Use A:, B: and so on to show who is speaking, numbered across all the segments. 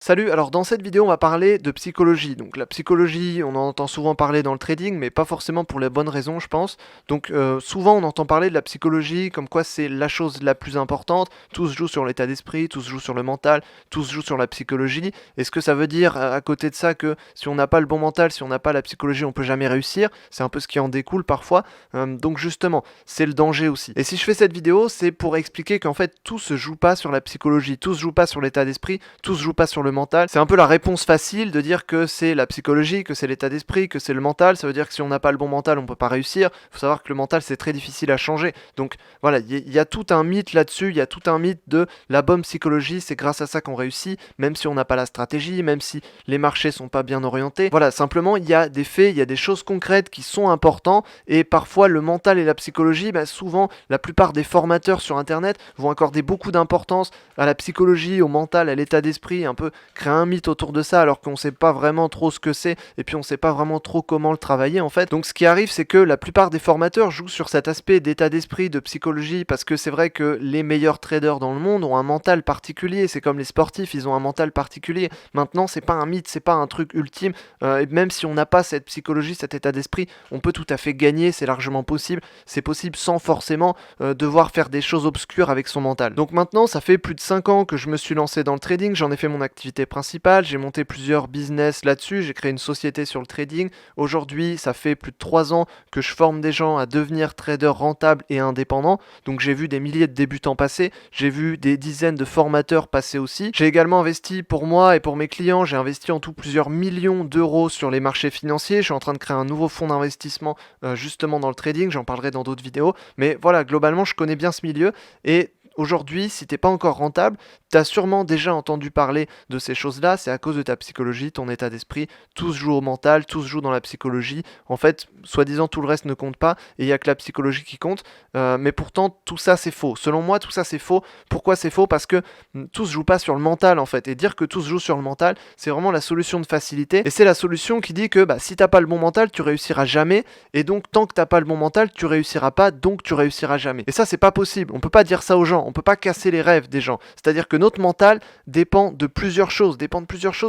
A: Salut, alors dans cette vidéo on va parler de psychologie. Donc la psychologie, on en entend souvent parler dans le trading, mais pas forcément pour les bonnes raisons je pense. Donc souvent on entend parler de la psychologie comme quoi c'est la chose la plus importante, tout se joue sur l'état d'esprit, tout se joue sur le mental, tout se joue sur la psychologie. Est-ce que ça veut dire à côté de ça que si on n'a pas le bon mental, si on n'a pas la psychologie, on peut jamais réussir? C'est un peu ce qui en découle parfois. Donc justement, c'est le danger aussi. Et si je fais cette vidéo, c'est pour expliquer qu'en fait tout se joue pas sur la psychologie, tout se joue pas sur l'état d'esprit, tout se joue pas sur le mental. C'est un peu la réponse facile de dire que c'est la psychologie, que c'est l'état d'esprit, que c'est le mental. Ça veut dire que si on n'a pas le bon mental, on peut pas réussir. Il faut savoir que le mental, c'est très difficile à changer. Donc voilà, il y a tout un mythe là-dessus, il y a tout un mythe de la bonne psychologie, c'est grâce à ça qu'on réussit, même si on n'a pas la stratégie, même si les marchés sont pas bien orientés. Voilà, simplement, il y a des faits, il y a des choses concrètes qui sont importantes, et parfois le mental et la psychologie, souvent, la plupart des formateurs sur Internet vont accorder beaucoup d'importance à la psychologie, au mental, à l'état d'esprit, un peu créer un mythe autour de ça alors qu'on sait pas vraiment trop ce que c'est et puis on sait pas vraiment trop comment le travailler en fait. Donc ce qui arrive c'est que la plupart des formateurs jouent sur cet aspect d'état d'esprit, de psychologie parce que c'est vrai que les meilleurs traders dans le monde ont un mental particulier, c'est comme les sportifs, ils ont un mental particulier. Maintenant c'est pas un mythe, c'est pas un truc ultime et même si on n'a pas cette psychologie, cet état d'esprit, on peut tout à fait gagner, c'est largement possible. C'est possible sans forcément devoir faire des choses obscures avec son mental. Donc maintenant ça fait plus de 5 ans que je me suis lancé dans le trading, j'en ai fait mon activité principale, j'ai monté plusieurs business là-dessus, j'ai créé une société sur le trading. Aujourd'hui, ça fait plus de 3 ans que je forme des gens à devenir traders rentables et indépendants. Donc j'ai vu des milliers de débutants passer, j'ai vu des dizaines de formateurs passer aussi. J'ai également investi pour moi et pour mes clients, j'ai investi en tout plusieurs millions d'euros sur les marchés financiers. Je suis en train de créer un nouveau fonds d'investissement justement dans le trading, j'en parlerai dans d'autres vidéos. Mais voilà, globalement, je connais bien ce milieu et aujourd'hui, si t'es pas encore rentable, t'as sûrement déjà entendu parler de ces choses-là, c'est à cause de ta psychologie, ton état d'esprit, tout se joue au mental, tout se joue dans la psychologie. En fait, soi-disant, tout le reste ne compte pas, et il n'y a que la psychologie qui compte, mais pourtant, tout ça, c'est faux. Selon moi, tout ça, c'est faux. Pourquoi c'est faux? Parce que tout se joue pas sur le mental, en fait, et dire que tout se joue sur le mental, c'est vraiment la solution de facilité, et c'est la solution qui dit que si t'as pas le bon mental, tu réussiras jamais, et donc, tant que t'as pas le bon mental, tu réussiras pas, donc tu réussiras jamais. Et ça, c'est pas possible. On peut pas dire ça aux gens, on peut pas casser les rêves des gens. C'est-à-dire que notre mental dépend de plusieurs choses,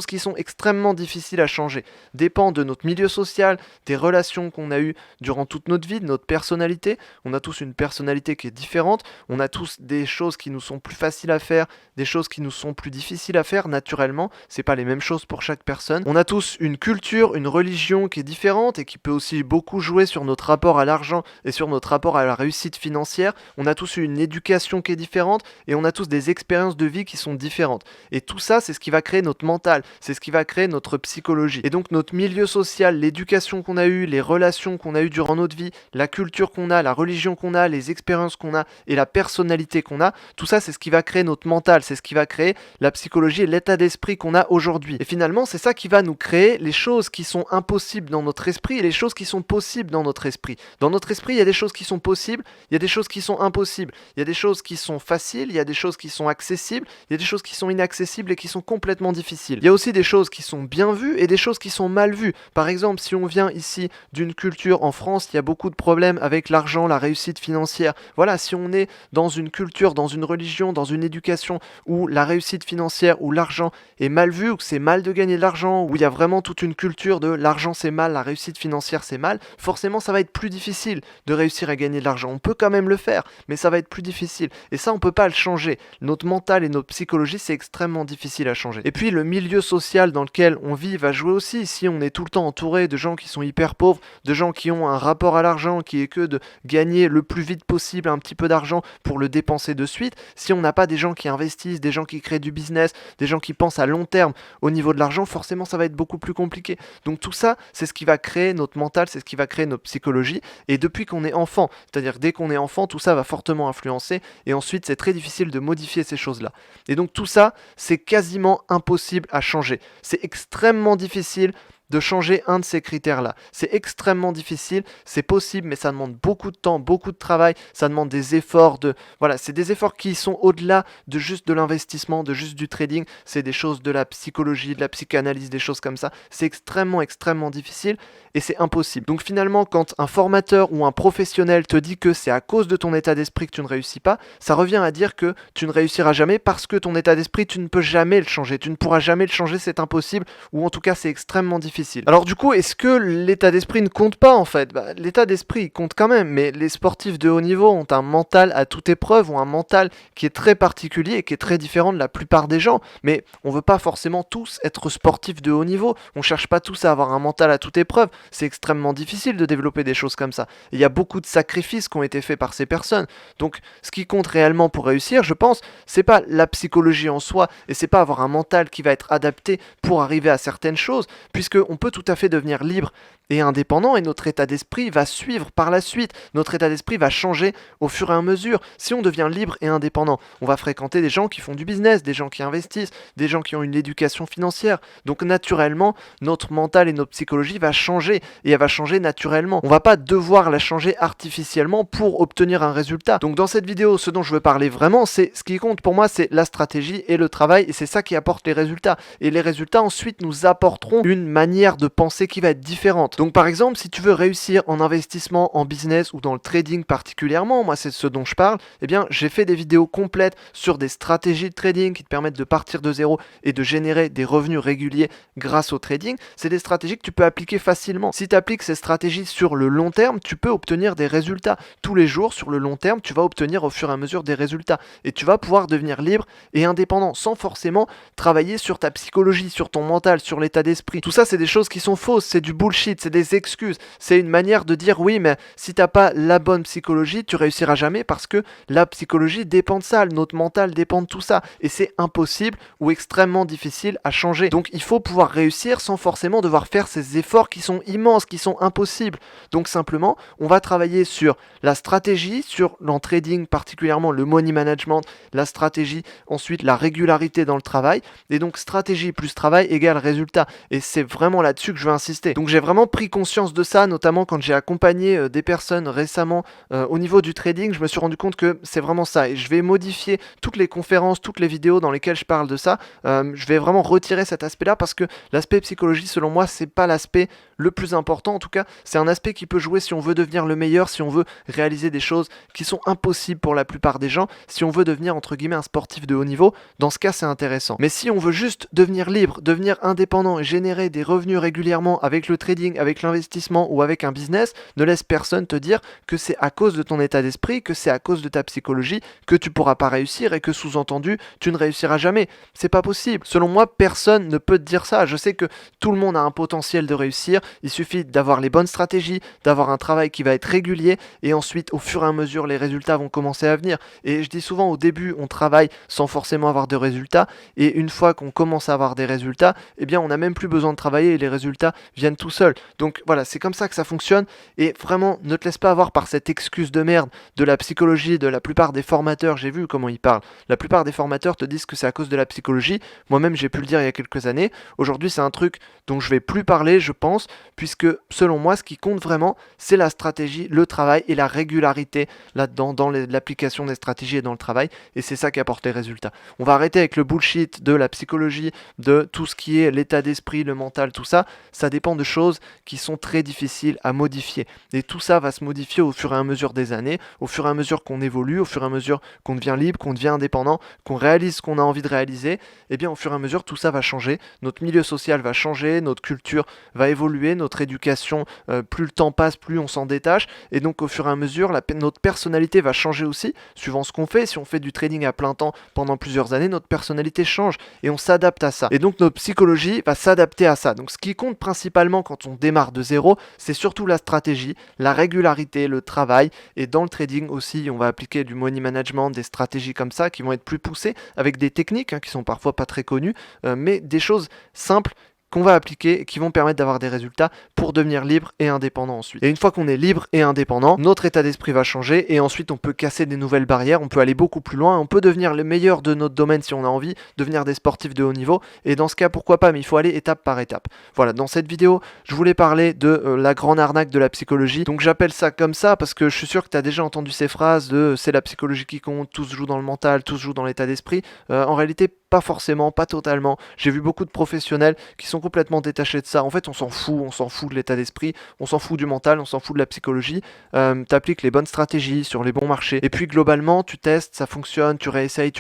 A: qui sont extrêmement difficiles à changer. Dépend de notre milieu social, des relations qu'on a eues durant toute notre vie, de notre personnalité. On a tous une personnalité qui est différente, on a tous des choses qui nous sont plus faciles à faire, des choses qui nous sont plus difficiles à faire naturellement, c'est pas les mêmes choses pour chaque personne. On a tous une culture, une religion qui est différente et qui peut aussi beaucoup jouer sur notre rapport à l'argent et sur notre rapport à la réussite financière. On a tous une éducation qui est différente et on a tous des expériences de vie qui sont différentes. Et tout ça, c'est ce qui va créer notre mental, c'est ce qui va créer notre psychologie. Et donc notre milieu social, l'éducation qu'on a eue, les relations qu'on a eues durant notre vie, la culture qu'on a, la religion qu'on a, les expériences qu'on a et la personnalité qu'on a, tout ça c'est ce qui va créer notre mental, c'est ce qui va créer la psychologie et l'état d'esprit qu'on a aujourd'hui. Et finalement, c'est ça qui va nous créer les choses qui sont impossibles dans notre esprit et les choses qui sont possibles dans notre esprit. Dans notre esprit, il y a des choses qui sont possibles, il y a des choses qui sont impossibles, il y a des choses qui sont faciles, il y a des choses qui sont accessibles, il y a des choses qui sont inaccessibles et qui sont complètement difficiles. Il y a aussi des choses qui sont bien vues et des choses qui sont mal vues. Par exemple, si on vient ici d'une culture en France, il y a beaucoup de problèmes avec l'argent, la réussite financière. Voilà, si on est dans une culture, dans une religion, dans une éducation où la réussite financière, où l'argent est mal vu, où c'est mal de gagner de l'argent, où il y a vraiment toute une culture de l'argent c'est mal, la réussite financière c'est mal, forcément ça va être plus difficile de réussir à gagner de l'argent. On peut quand même le faire, mais ça va être plus difficile. Et ça, on peut pas le changer. Notre mental et notre psychologie, c'est extrêmement difficile à changer. Et puis le milieu social dans lequel on vit va jouer aussi. Si on est tout le temps entouré de gens qui sont hyper pauvres, de gens qui ont un rapport à l'argent qui est que de gagner le plus vite possible un petit peu d'argent pour le dépenser de suite, si on n'a pas des gens qui investissent, des gens qui créent du business, des gens qui pensent à long terme au niveau de l'argent, forcément ça va être beaucoup plus compliqué. Donc tout ça, c'est ce qui va créer notre mental, c'est ce qui va créer notre psychologie. Et depuis qu'on est enfant, c'est-à-dire dès qu'on est enfant, tout ça va fortement influencer et ensuite c'est très difficile de modifier ces choses-là. Et donc tout ça, c'est quasiment impossible à changer. C'est extrêmement difficile de changer un de ces critères-là. C'est extrêmement difficile, c'est possible, mais ça demande beaucoup de temps, beaucoup de travail, ça demande des efforts voilà, c'est des efforts qui sont au-delà de juste de l'investissement, de juste du trading, c'est des choses de la psychologie, de la psychanalyse, des choses comme ça. C'est extrêmement, extrêmement difficile et c'est impossible. Donc finalement, quand un formateur ou un professionnel te dit que c'est à cause de ton état d'esprit que tu ne réussis pas, ça revient à dire que tu ne réussiras jamais parce que ton état d'esprit, tu ne peux jamais le changer, tu ne pourras jamais le changer, c'est impossible, ou en tout cas c'est extrêmement difficile. Alors du coup, est-ce que l'état d'esprit ne compte pas en fait? L'état d'esprit compte quand même, mais les sportifs de haut niveau ont un mental à toute épreuve, ou un mental qui est très particulier et qui est très différent de la plupart des gens. Mais on veut pas forcément tous être sportifs de haut niveau, on cherche pas tous à avoir un mental à toute épreuve, c'est extrêmement difficile de développer des choses comme ça. Il y a beaucoup de sacrifices qui ont été faits par ces personnes. Donc ce qui compte réellement pour réussir, je pense, c'est pas la psychologie en soi, et c'est pas avoir un mental qui va être adapté pour arriver à certaines choses, puisque on peut tout à fait devenir libre et indépendant, et notre état d'esprit va suivre par la suite. Notre état d'esprit va changer au fur et à mesure. Si on devient libre et indépendant, on va fréquenter des gens qui font du business, des gens qui investissent, des gens qui ont une éducation financière. Donc naturellement, notre mental et notre psychologie va changer, et elle va changer naturellement. On va pas devoir la changer artificiellement pour obtenir un résultat. Donc dans cette vidéo, ce dont je veux parler vraiment, c'est ce qui compte pour moi, c'est la stratégie et le travail, et c'est ça qui apporte les résultats. Et les résultats ensuite nous apporteront une manière de penser qui va être différente. Donc par exemple, si tu veux réussir en investissement, en business ou dans le trading particulièrement, moi c'est ce dont je parle, eh bien j'ai fait des vidéos complètes sur des stratégies de trading qui te permettent de partir de zéro et de générer des revenus réguliers grâce au trading. C'est des stratégies que tu peux appliquer facilement. Si tu appliques ces stratégies sur le long terme, tu peux obtenir des résultats. Tous les jours, sur le long terme, tu vas obtenir au fur et à mesure des résultats. Et tu vas pouvoir devenir libre et indépendant sans forcément travailler sur ta psychologie, sur ton mental, sur l'état d'esprit. Tout ça, c'est des choses qui sont fausses, c'est du bullshit, c'est des excuses. C'est une manière de dire oui, mais si t'as pas la bonne psychologie, tu réussiras jamais parce que la psychologie dépend de ça, notre mental dépend de tout ça. Et c'est impossible ou extrêmement difficile à changer. Donc il faut pouvoir réussir sans forcément devoir faire ces efforts qui sont immenses, qui sont impossibles. Donc simplement, on va travailler sur la stratégie, sur l'en trading particulièrement le money management, la stratégie, ensuite la régularité dans le travail. Et donc stratégie plus travail égale résultat. Et c'est vraiment là-dessus que je veux insister. Donc j'ai vraiment pris conscience de ça, notamment quand j'ai accompagné des personnes récemment au niveau du trading. Je me suis rendu compte que c'est vraiment ça. Et je vais modifier toutes les conférences, toutes les vidéos dans lesquelles je parle de ça. Je vais vraiment retirer cet aspect-là parce que l'aspect psychologie, selon moi, c'est pas l'aspect le plus important. En tout cas, c'est un aspect qui peut jouer si on veut devenir le meilleur, si on veut réaliser des choses qui sont impossibles pour la plupart des gens, si on veut devenir entre guillemets un sportif de haut niveau. Dans ce cas, c'est intéressant. Mais si on veut juste devenir libre, devenir indépendant et générer des revenus régulièrement avec le trading, avec l'investissement ou avec un business, ne laisse personne te dire que c'est à cause de ton état d'esprit, que c'est à cause de ta psychologie que tu pourras pas réussir et que sous-entendu, tu ne réussiras jamais. C'est pas possible. Selon moi, personne ne peut te dire ça. Je sais que tout le monde a un potentiel de réussir. Il suffit d'avoir les bonnes stratégies, d'avoir un travail qui va être régulier et ensuite, au fur et à mesure, les résultats vont commencer à venir. Et je dis souvent, au début, on travaille sans forcément avoir de résultats et une fois qu'on commence à avoir des résultats, eh bien, on n'a même plus besoin de travailler et les résultats viennent tout seuls. Donc voilà, c'est comme ça que ça fonctionne et vraiment, ne te laisse pas avoir par cette excuse de merde de la psychologie, de la plupart des formateurs. J'ai vu comment ils parlent. La plupart des formateurs te disent que c'est à cause de la psychologie. Moi-même, j'ai pu le dire il y a quelques années. Aujourd'hui, c'est un truc dont je vais plus parler, je pense, puisque selon moi, ce qui compte vraiment, c'est la stratégie, le travail et la régularité là-dedans, dans l'application des stratégies et dans le travail. Et c'est ça qui apporte les résultats. On va arrêter avec le bullshit de la psychologie, de tout ce qui est l'état d'esprit, le mental, tout ça. Ça dépend de choses qui sont très difficiles à modifier. Et tout ça va se modifier au fur et à mesure des années, au fur et à mesure qu'on évolue, au fur et à mesure qu'on devient libre, qu'on devient indépendant, qu'on réalise ce qu'on a envie de réaliser. Et bien au fur et à mesure, tout ça va changer. Notre milieu social va changer, notre culture va évoluer, notre éducation, plus le temps passe, plus on s'en détache. Et donc au fur et à mesure, notre personnalité va changer aussi, suivant ce qu'on fait. Si on fait du trading à plein temps pendant plusieurs années, notre personnalité change et on s'adapte à ça. Et donc notre psychologie va s'adapter à ça. Donc ce qui compte principalement quand on démarre de zéro, c'est surtout la stratégie, la régularité, le travail. Et dans le trading aussi, on va appliquer du money management, des stratégies comme ça qui vont être plus poussées avec des techniques qui sont parfois pas très connues, mais des choses simples qu'on va appliquer et qui vont permettre d'avoir des résultats pour devenir libre et indépendant ensuite. Et une fois qu'on est libre et indépendant, notre état d'esprit va changer et ensuite on peut casser des nouvelles barrières, on peut aller beaucoup plus loin, on peut devenir le meilleur de notre domaine si on a envie, devenir des sportifs de haut niveau, et dans ce cas pourquoi pas, mais il faut aller étape par étape. Voilà, dans cette vidéo, je voulais parler de la grande arnaque de la psychologie. Donc j'appelle ça comme ça parce que je suis sûr que tu as déjà entendu ces phrases de c'est la psychologie qui compte, tout se joue dans le mental, tout se joue dans l'état d'esprit. En réalité, pas forcément, pas totalement. J'ai vu beaucoup de professionnels qui sont complètement détachés de ça. En fait, on s'en fout de l'état d'esprit, on s'en fout du mental, on s'en fout de la psychologie. Tu appliques les bonnes stratégies sur les bons marchés. Et puis globalement, tu testes, ça fonctionne, tu réessayes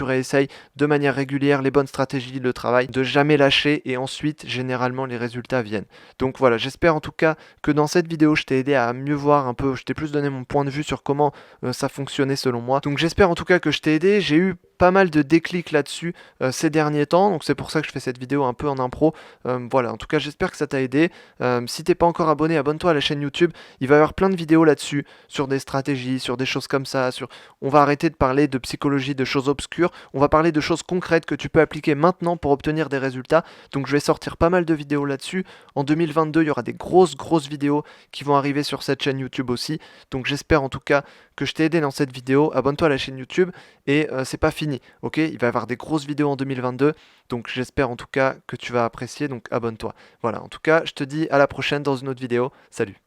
A: de manière régulière les bonnes stratégies, le travail, de jamais lâcher et ensuite, généralement, les résultats viennent. Donc voilà, j'espère en tout cas que dans cette vidéo, je t'ai aidé à mieux voir un peu, je t'ai plus donné mon point de vue sur comment ça fonctionnait selon moi. Donc j'espère en tout cas que je t'ai aidé. J'ai eu pas mal de déclics là-dessus ces derniers temps, donc c'est pour ça que je fais cette vidéo un peu en impro. Voilà, en tout cas j'espère que ça t'a aidé. Si t'es pas encore abonné, abonne-toi à la chaîne YouTube, il va y avoir plein de vidéos là-dessus, sur des stratégies, sur des choses comme ça, on va arrêter de parler de psychologie, de choses obscures, on va parler de choses concrètes que tu peux appliquer maintenant pour obtenir des résultats. Donc je vais sortir pas mal de vidéos là-dessus. En 2022, il y aura des grosses vidéos qui vont arriver sur cette chaîne YouTube aussi. Donc j'espère en tout cas que je t'ai aidé dans cette vidéo. Abonne-toi à la chaîne YouTube et c'est pas fini, ok? Il va y avoir des grosses vidéos en 2022, donc j'espère en tout cas que tu vas apprécier, donc abonne-toi. Voilà, en tout cas, je te dis à la prochaine dans une autre vidéo. Salut!